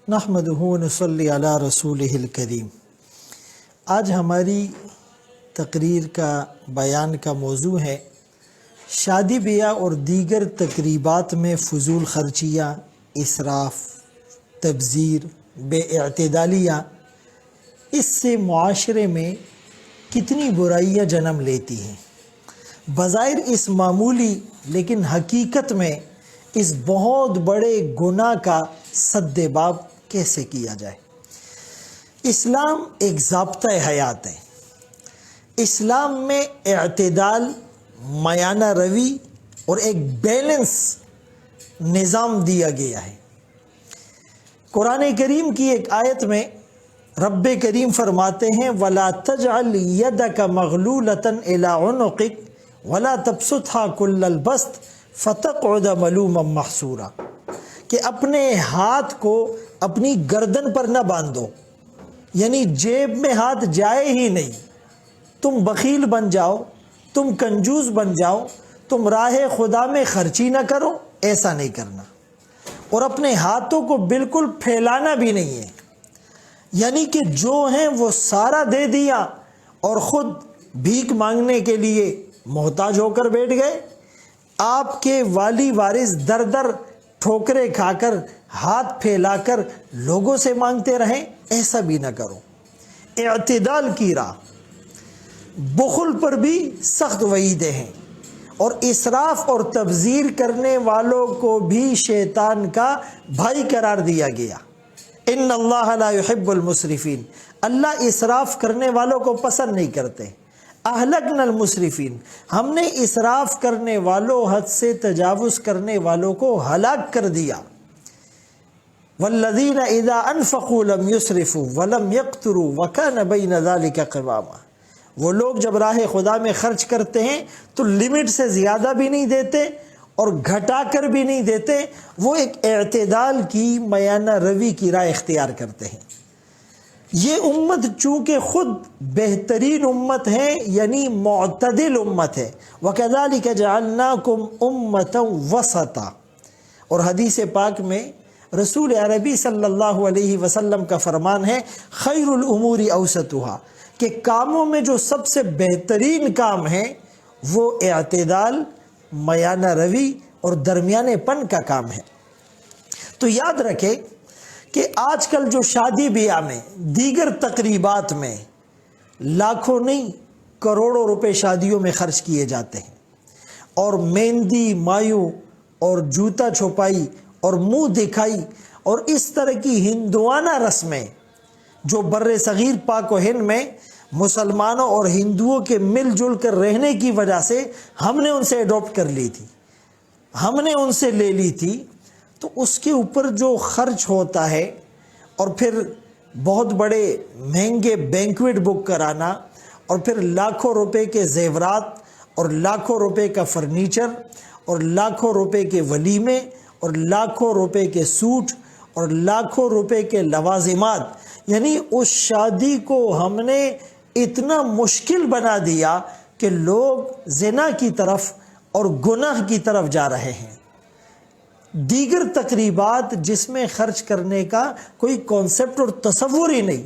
نحمدہ و نصلی علی رسولہ الکریم۔ آج ہماری تقریر کا بیان کا موضوع ہے شادی بیاہ اور دیگر تقریبات میں فضول خرچیاں، اسراف، تبذیر، بے اعتدالیاں، اس سے معاشرے میں کتنی برائیاں جنم لیتی ہیں۔ بظاہر اس معمولی لیکن حقیقت میں اس بہت بڑے گناہ کا سد باب کیسے کیا جائے۔ اسلام ایک ضابطہ حیات ہے۔ اسلام میں اعتدال، میانہ روی اور ایک بیلنس نظام دیا گیا ہے۔ قرآن کریم کی ایک آیت میں رب کریم فرماتے ہیں وَلَا تَجْعَلْ يَدَكَ مَغْلُولَةً إِلَىٰ عُنُقِكَ وَلَا تَبْسُطْهَا كُلَّ الْبَسْطِ فَتَقْعُدَ مَلُومًا مَحْسُورًا، کہ اپنے ہاتھ کو اپنی گردن پر نہ باندھو، یعنی جیب میں ہاتھ جائے ہی نہیں۔ تم بخیل بن جاؤ، تم کنجوس بن جاؤ، تم راہ خدا میں خرچی نہ کرو، ایسا نہیں کرنا۔ اور اپنے ہاتھوں کو بالکل پھیلانا بھی نہیں ہے، یعنی کہ جو ہیں وہ سارا دے دیا اور خود بھیک مانگنے کے لیے محتاج ہو کر بیٹھ گئے۔ آپ کے والی وارث در در ٹھوکرے کھا کر، ہاتھ پھیلا کر لوگوں سے مانگتے رہیں، ایسا بھی نہ کرو۔ اعتدال کی راہ۔ بخل پر بھی سخت وعیدیں ہیں، اور اسراف اور تبذیر کرنے والوں کو بھی شیطان کا بھائی قرار دیا گیا۔ ان اللہ لا يحب المسرفین، اللہ اسراف کرنے والوں کو پسند نہیں کرتے۔ اہلکنا المسرفین، ہم نے اسراف کرنے والوں، حد سے تجاوز کرنے والوں کو ہلاک کر دیا۔ والذین اذا انفقوا لم يسرفوا ولم يقتروا وكان بین ذلک قواما، وہ لوگ جب راہ خدا میں خرچ کرتے ہیں تو لمٹ سے زیادہ بھی نہیں دیتے اور گھٹا کر بھی نہیں دیتے، وہ ایک اعتدال کی، میانہ روی کی راہ اختیار کرتے ہیں۔ یہ امت چونکہ خود بہترین امت ہے، یعنی معتدل امت ہے، وَكَذَلِكَ جَعَلْنَاكُمْ أُمَّةً وَسَطًا، اور حدیث پاک میں رسول عربی صلی اللہ علیہ وسلم کا فرمان ہے خیر الامور اوسطها، کہ کاموں میں جو سب سے بہترین کام ہے وہ اعتدال، میانہ روی اور درمیانے پن کا کام ہے۔ تو یاد رکھے کہ آج کل جو شادی بیاہ میں، دیگر تقریبات میں لاکھوں نہیں کروڑوں روپے شادیوں میں خرچ کیے جاتے ہیں، اور مہندی مایوں اور جوتا چھپائی اور منہ دکھائی اور اس طرح کی ہندوانہ رسمیں جو بر صغیر پاک و ہند میں مسلمانوں اور ہندوؤں کے مل جل کر رہنے کی وجہ سے ہم نے ان سے اڈاپٹ کر لی تھی، ہم نے ان سے لے لی تھی، تو اس کے اوپر جو خرچ ہوتا ہے، اور پھر بہت بڑے مہنگے بینکویٹ بک کرانا، اور پھر لاکھوں روپے کے زیورات اور لاکھوں روپے کا فرنیچر اور لاکھوں روپے کے ولیمے اور لاکھوں روپے کے سوٹ اور لاکھوں روپے کے لوازمات، یعنی اس شادی کو ہم نے اتنا مشکل بنا دیا کہ لوگ زنا کی طرف اور گناہ کی طرف جا رہے ہیں۔ دیگر تقریبات جس میں خرچ کرنے کا کوئی کانسیپٹ اور تصور ہی نہیں،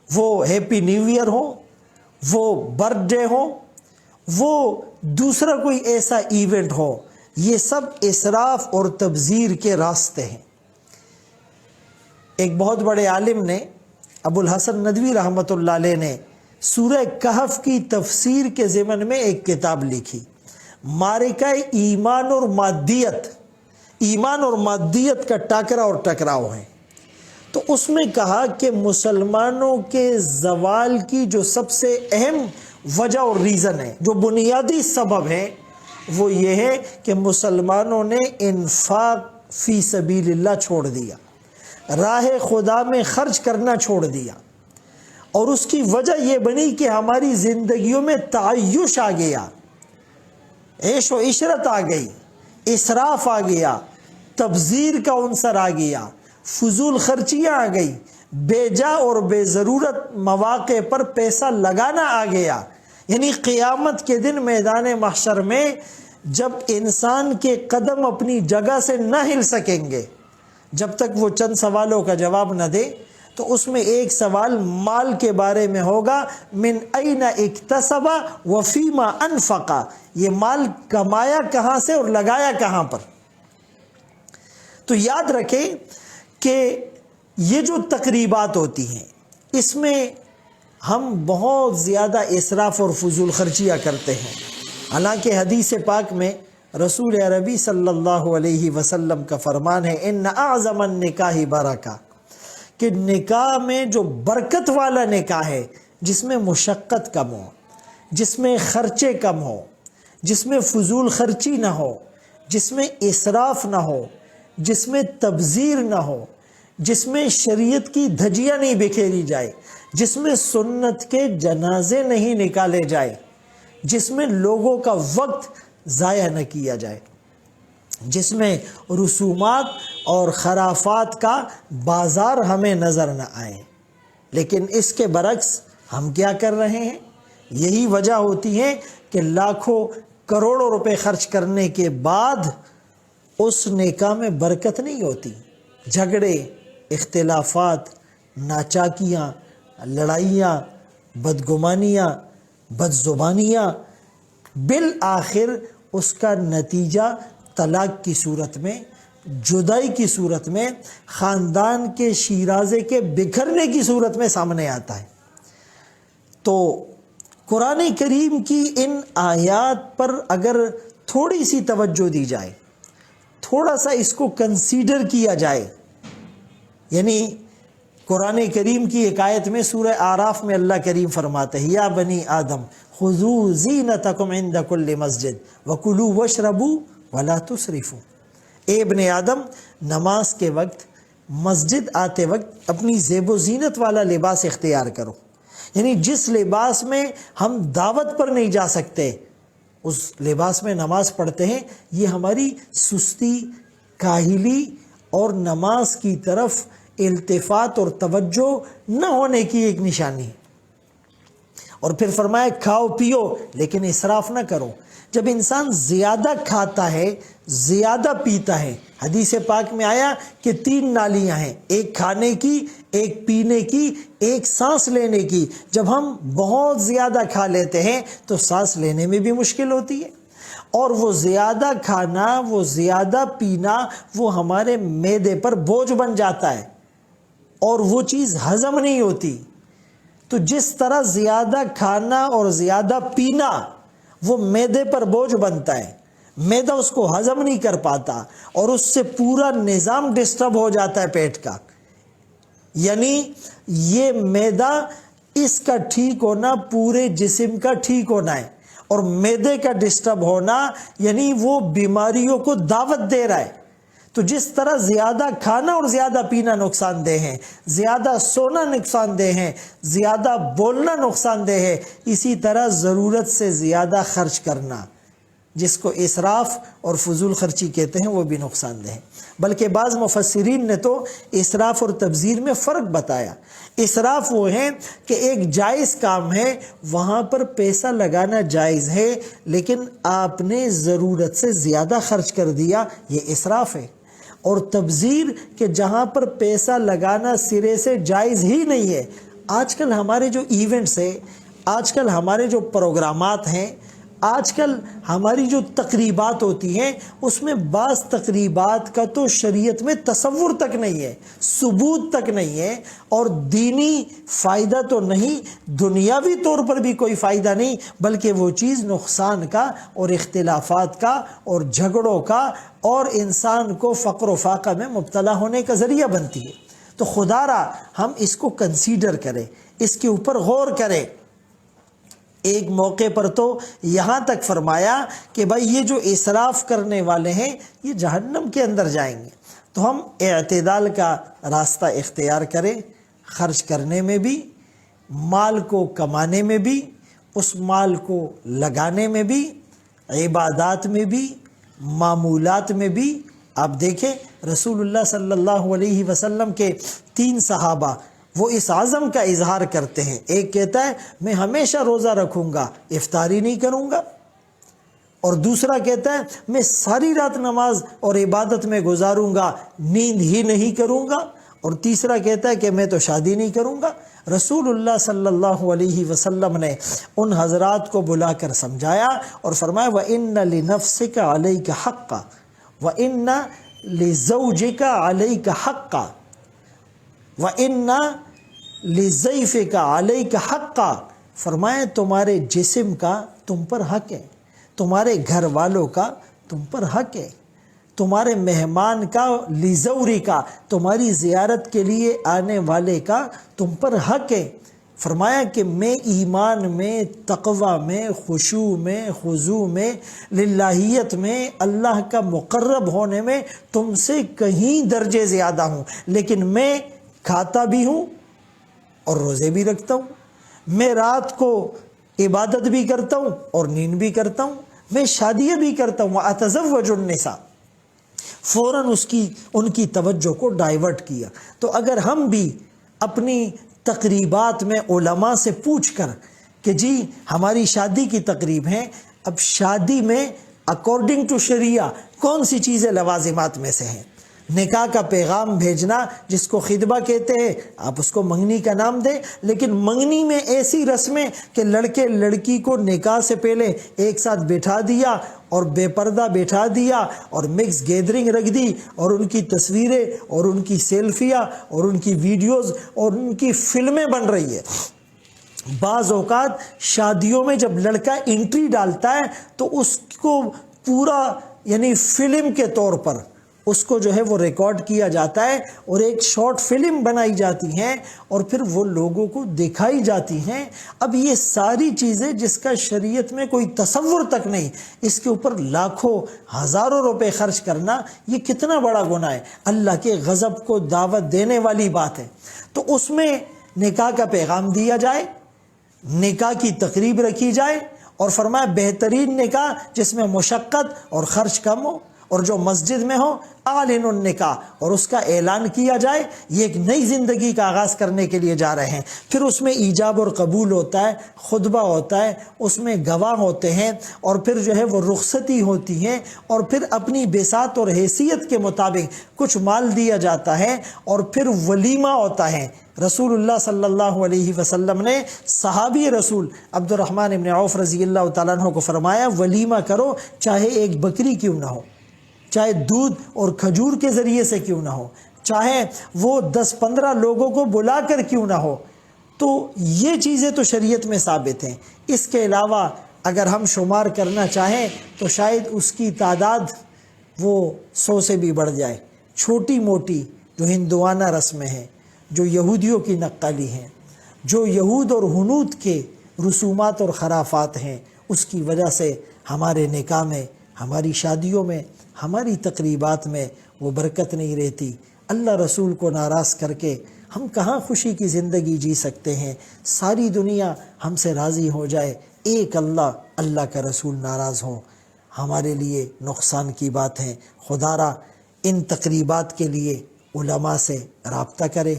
وہ ہیپی نیو ایئر ہو، وہ برتھ ڈے ہو، وہ دوسرا کوئی ایسا ایونٹ ہو، یہ سب اسراف اور تبذیر کے راستے ہیں۔ ایک بہت بڑے عالم نے، ابو الحسن ندوی رحمۃ اللہ علیہ نے، سورہ کہف کی تفسیر کے ضمن میں ایک کتاب لکھی، معرکہ ایمان اور مادیت، ایمان اور مادیت کا ٹاکرا اور ٹکراؤ ہے۔ تو اس میں کہا کہ مسلمانوں کے زوال کی جو سب سے اہم وجہ اور ریزن ہے، جو بنیادی سبب ہے، وہ یہ ہے کہ مسلمانوں نے انفاق فی سبیل اللہ چھوڑ دیا، راہ خدا میں خرچ کرنا چھوڑ دیا، اور اس کی وجہ یہ بنی کہ ہماری زندگیوں میں تعیش آ گیا، عیش و عشرت آ گئی، اسراف آ گیا، تبذیر کا عنصر آ گیا، فضول خرچیاں آ گئی، بے جا اور بے ضرورت مواقع پر پیسہ لگانا آ گیا۔ یعنی قیامت کے دن میدان محشر میں جب انسان کے قدم اپنی جگہ سے نہ ہل سکیں گے، جب تک وہ چند سوالوں کا جواب نہ دے تو اس میں ایک سوال مال کے بارے میں ہوگا، من این اکتسب وفیما انفقا، یہ مال کمایا کہاں سے اور لگایا کہاں پر۔ تو یاد رکھیں کہ یہ جو تقریبات ہوتی ہیں اس میں ہم بہت زیادہ اسراف اور فضول خرچیاں کرتے ہیں، حالانکہ حدیث پاک میں رسول عربی صلی اللہ علیہ وسلم کا فرمان ہے، ان اعظم النکاح برکہ، کہ نکاح میں جو برکت والا نکاح ہے، جس میں مشقت کم ہو، جس میں خرچے کم ہو، جس میں فضول خرچی نہ ہو، جس میں اسراف نہ ہو، جس میں تبذیر نہ ہو، جس میں شریعت کی دھجیاں نہیں بکھیری جائے، جس میں سنت کے جنازے نہیں نکالے جائے، جس میں لوگوں کا وقت ضائع نہ کیا جائے، جس میں رسومات اور خرافات کا بازار ہمیں نظر نہ آئے۔ لیکن اس کے برعکس ہم کیا کر رہے ہیں؟ یہی وجہ ہوتی ہے کہ لاکھوں کروڑوں روپے خرچ کرنے کے بعد اس نکاح میں برکت نہیں ہوتی، جھگڑے، اختلافات، ناچاکیاں، لڑائیاں، بدگمانیاں، بدزبانیاں، بالآخر اس کا نتیجہ طلاق کی صورت میں، جدائی کی صورت میں، خاندان کے شیرازے کے بکھرنے کی صورت میں سامنے آتا ہے۔ تو قرآن کریم کی ان آیات پر اگر تھوڑی سی توجہ دی جائے، تھوڑا سا اس کو کنسیڈر کیا جائے، یعنی قرآن کریم کی ایک آیت میں سورہ اعراف میں اللہ کریم فرماتے ہیں، یا بنی آدم خذوا زینتکم عند کل مسجد وکلوا واشربوا ولا تسرفوا، اے ابن آدم نماز کے وقت، مسجد آتے وقت اپنی زیب و زینت والا لباس اختیار کرو، یعنی جس لباس میں ہم دعوت پر نہیں جا سکتے اس لباس میں نماز پڑھتے ہیں، یہ ہماری سستی، کاہلی اور نماز کی طرف التفات اور توجہ نہ ہونے کی ایک نشانی۔ اور پھر فرمایا کھاؤ پیو لیکن اسراف نہ کرو۔ جب انسان زیادہ کھاتا ہے، زیادہ پیتا ہے، حدیث پاک میں آیا کہ 3 نالیاں ہیں، ایک کھانے کی، ایک پینے کی، ایک سانس لینے کی۔ جب ہم بہت زیادہ کھا لیتے ہیں تو سانس لینے میں بھی مشکل ہوتی ہے، اور وہ زیادہ کھانا، وہ زیادہ پینا، وہ ہمارے معدے پر بوجھ بن جاتا ہے اور وہ چیز ہضم نہیں ہوتی۔ تو جس طرح زیادہ کھانا اور زیادہ پینا وہ معدے پر بوجھ بنتا ہے، معدہ اس کو ہضم نہیں کر پاتا اور اس سے پورا نظام ڈسٹرب ہو جاتا ہے پیٹ کا، یعنی یہ معدہ، اس کا ٹھیک ہونا پورے جسم کا ٹھیک ہونا ہے، اور معدے کا ڈسٹرب ہونا یعنی وہ بیماریوں کو دعوت دے رہا ہے۔ تو جس طرح زیادہ کھانا اور زیادہ پینا نقصان دہ ہے، زیادہ سونا نقصان دہ ہے، زیادہ بولنا نقصان دہ ہے، اسی طرح ضرورت سے زیادہ خرچ کرنا، جس کو اسراف اور فضول خرچی کہتے ہیں، وہ بھی نقصان دہ ہے۔ بلکہ بعض مفسرین نے تو اسراف اور تبذیر میں فرق بتایا۔ اسراف وہ ہے کہ ایک جائز کام ہے، وہاں پر پیسہ لگانا جائز ہے، لیکن آپ نے ضرورت سے زیادہ خرچ کر دیا، یہ اسراف ہے۔ اور تبذیر کہ جہاں پر پیسہ لگانا سرے سے جائز ہی نہیں ہے۔ آج کل ہمارے جو ایونٹس ہیں، آج کل ہمارے جو پروگرامات ہیں، آج کل ہماری جو تقریبات ہوتی ہیں، اس میں بعض تقریبات کا تو شریعت میں تصور تک نہیں ہے، ثبوت تک نہیں ہے، اور دینی فائدہ تو نہیں، دنیاوی طور پر بھی کوئی فائدہ نہیں، بلکہ وہ چیز نقصان کا اور اختلافات کا اور جھگڑوں کا اور انسان کو فقر و فاقہ میں مبتلا ہونے کا ذریعہ بنتی ہے۔ تو خدا را ہم اس کو کنسیڈر کریں، اس کے اوپر غور کریں۔ ایک موقع پر تو یہاں تک فرمایا کہ بھائی یہ جو اسراف کرنے والے ہیں یہ جہنم کے اندر جائیں گے۔ تو ہم اعتدال کا راستہ اختیار کریں، خرچ کرنے میں بھی، مال کو کمانے میں بھی، اس مال کو لگانے میں بھی، عبادات میں بھی، معمولات میں بھی۔ آپ دیکھیں رسول اللہ صلی اللہ علیہ وسلم کے 3 صحابہ وہ اس عزم کا اظہار کرتے ہیں۔ ایک کہتا ہے میں ہمیشہ روزہ رکھوں گا، افطاری نہیں کروں گا، اور دوسرا کہتا ہے میں ساری رات نماز اور عبادت میں گزاروں گا، نیند ہی نہیں کروں گا، اور تیسرا کہتا ہے کہ میں تو شادی نہیں کروں گا۔ رسول اللہ صلی اللہ علیہ وسلم نے ان حضرات کو بلا کر سمجھایا اور فرمایا وَإِنَّ لِنَفْسِكَ عَلَيْكَ حَقًّا وَإِنَّ لِزَوْجِكَ عَلَيْكَ حَقًّا وَإِنَّ لِضَيْفِكَ عَلَيْكَ حَقًّا، فرمایا تمہارے جسم کا تم پر حق ہے، تمہارے گھر والوں کا تم پر حق ہے، تمہارے مہمان کا، لزوری کا، تمہاری زیارت کے لیے آنے والے کا تم پر حق ہے۔ فرمایا کہ میں ایمان میں، تقوی میں، خشوع میں، خضوع میں، للہیت میں، اللہ کا مقرب ہونے میں تم سے کہیں درجے زیادہ ہوں، لیکن میں کھاتا بھی ہوں اور روزے بھی رکھتا ہوں، میں رات کو عبادت بھی کرتا ہوں اور نیند بھی کرتا ہوں، میں شادیاں بھی کرتا ہوں، وَأَتَزَوَّجُ النِّسَاءَ، فوراً ان کی توجہ کو ڈائیورٹ کیا۔ تو اگر ہم بھی اپنی تقریبات میں علماء سے پوچھ کر کہ جی ہماری شادی کی تقریب ہے، اب شادی میں اکارڈنگ ٹو شریعہ کون سی چیزیں لوازمات میں سے ہیں، نکاح کا پیغام بھیجنا جس کو خطبہ کہتے ہیں، آپ اس کو منگنی کا نام دیں، لیکن منگنی میں ایسی رسمیں کہ لڑکے لڑکی کو نکاح سے پہلے ایک ساتھ بیٹھا دیا اور بے پردہ بیٹھا دیا اور مکس گیدرنگ رکھ دی اور ان کی تصویریں اور ان کی سیلفیاں اور ان کی ویڈیوز اور ان کی فلمیں بن رہی ہے۔ بعض اوقات شادیوں میں جب لڑکا انٹری ڈالتا ہے تو اس کو پورا یعنی فلم کے طور پر اس کو جو ہے وہ ریکارڈ کیا جاتا ہے اور ایک شارٹ فلم بنائی جاتی ہیں اور پھر وہ لوگوں کو دکھائی جاتی ہیں۔ اب یہ ساری چیزیں جس کا شریعت میں کوئی تصور تک نہیں، اس کے اوپر لاکھوں ہزاروں روپے خرچ کرنا یہ کتنا بڑا گناہ ہے، اللہ کے غضب کو دعوت دینے والی بات ہے۔ تو اس میں نکاح کا پیغام دیا جائے، نکاح کی تقریب رکھی جائے، اور فرمایا بہترین نکاح جس میں مشقت اور خرچ کم ہو اور جو مسجد میں ہو، اعلن النکاح، اور اس کا اعلان کیا جائے، یہ ایک نئی زندگی کا آغاز کرنے کے لیے جا رہے ہیں۔ پھر اس میں ایجاب اور قبول ہوتا ہے، خطبہ ہوتا ہے، اس میں گواہ ہوتے ہیں، اور پھر جو ہے وہ رخصتی ہوتی ہے، اور پھر اپنی بساط اور حیثیت کے مطابق کچھ مال دیا جاتا ہے، اور پھر ولیمہ ہوتا ہے۔ رسول اللہ صلی اللہ علیہ وسلم نے صحابی رسول عبد الرحمن ابن عوف رضی اللہ تعالیٰ عنہ کو فرمایا ولیمہ کرو، چاہے ایک بکری کیوں نہ ہو، چاہے دودھ اور کھجور کے ذریعے سے کیوں نہ ہو، چاہے وہ 10-15 لوگوں کو بلا کر کیوں نہ ہو۔ تو یہ چیزیں تو شریعت میں ثابت ہیں۔ اس کے علاوہ اگر ہم شمار کرنا چاہیں تو شاید اس کی تعداد وہ 100 سے بھی بڑھ جائے۔ چھوٹی موٹی جو ہندوانہ رسمیں ہیں، جو یہودیوں کی نقالی ہیں، جو یہود اور ہنود کے رسومات اور خرافات ہیں، اس کی وجہ سے ہمارے نکاح میں، ہماری شادیوں میں، ہماری تقریبات میں وہ برکت نہیں رہتی۔ اللہ رسول کو ناراض کر کے ہم کہاں خوشی کی زندگی جی سکتے ہیں؟ ساری دنیا ہم سے راضی ہو جائے، ایک اللہ کا رسول ناراض ہو، ہمارے لیے نقصان کی بات ہے۔ خدا را ان تقریبات کے لیے علماء سے رابطہ کرے،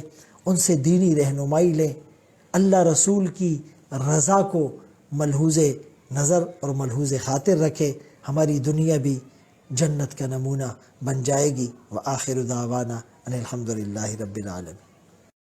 ان سے دینی رہنمائی لے، اللہ رسول کی رضا کو ملحوظ نظر اور ملحوظ خاطر رکھے، ہماری دنیا بھی جنت کا نمونہ بن جائے گی۔ وآخر دعوانا ان الحمد للہ رب العالمین۔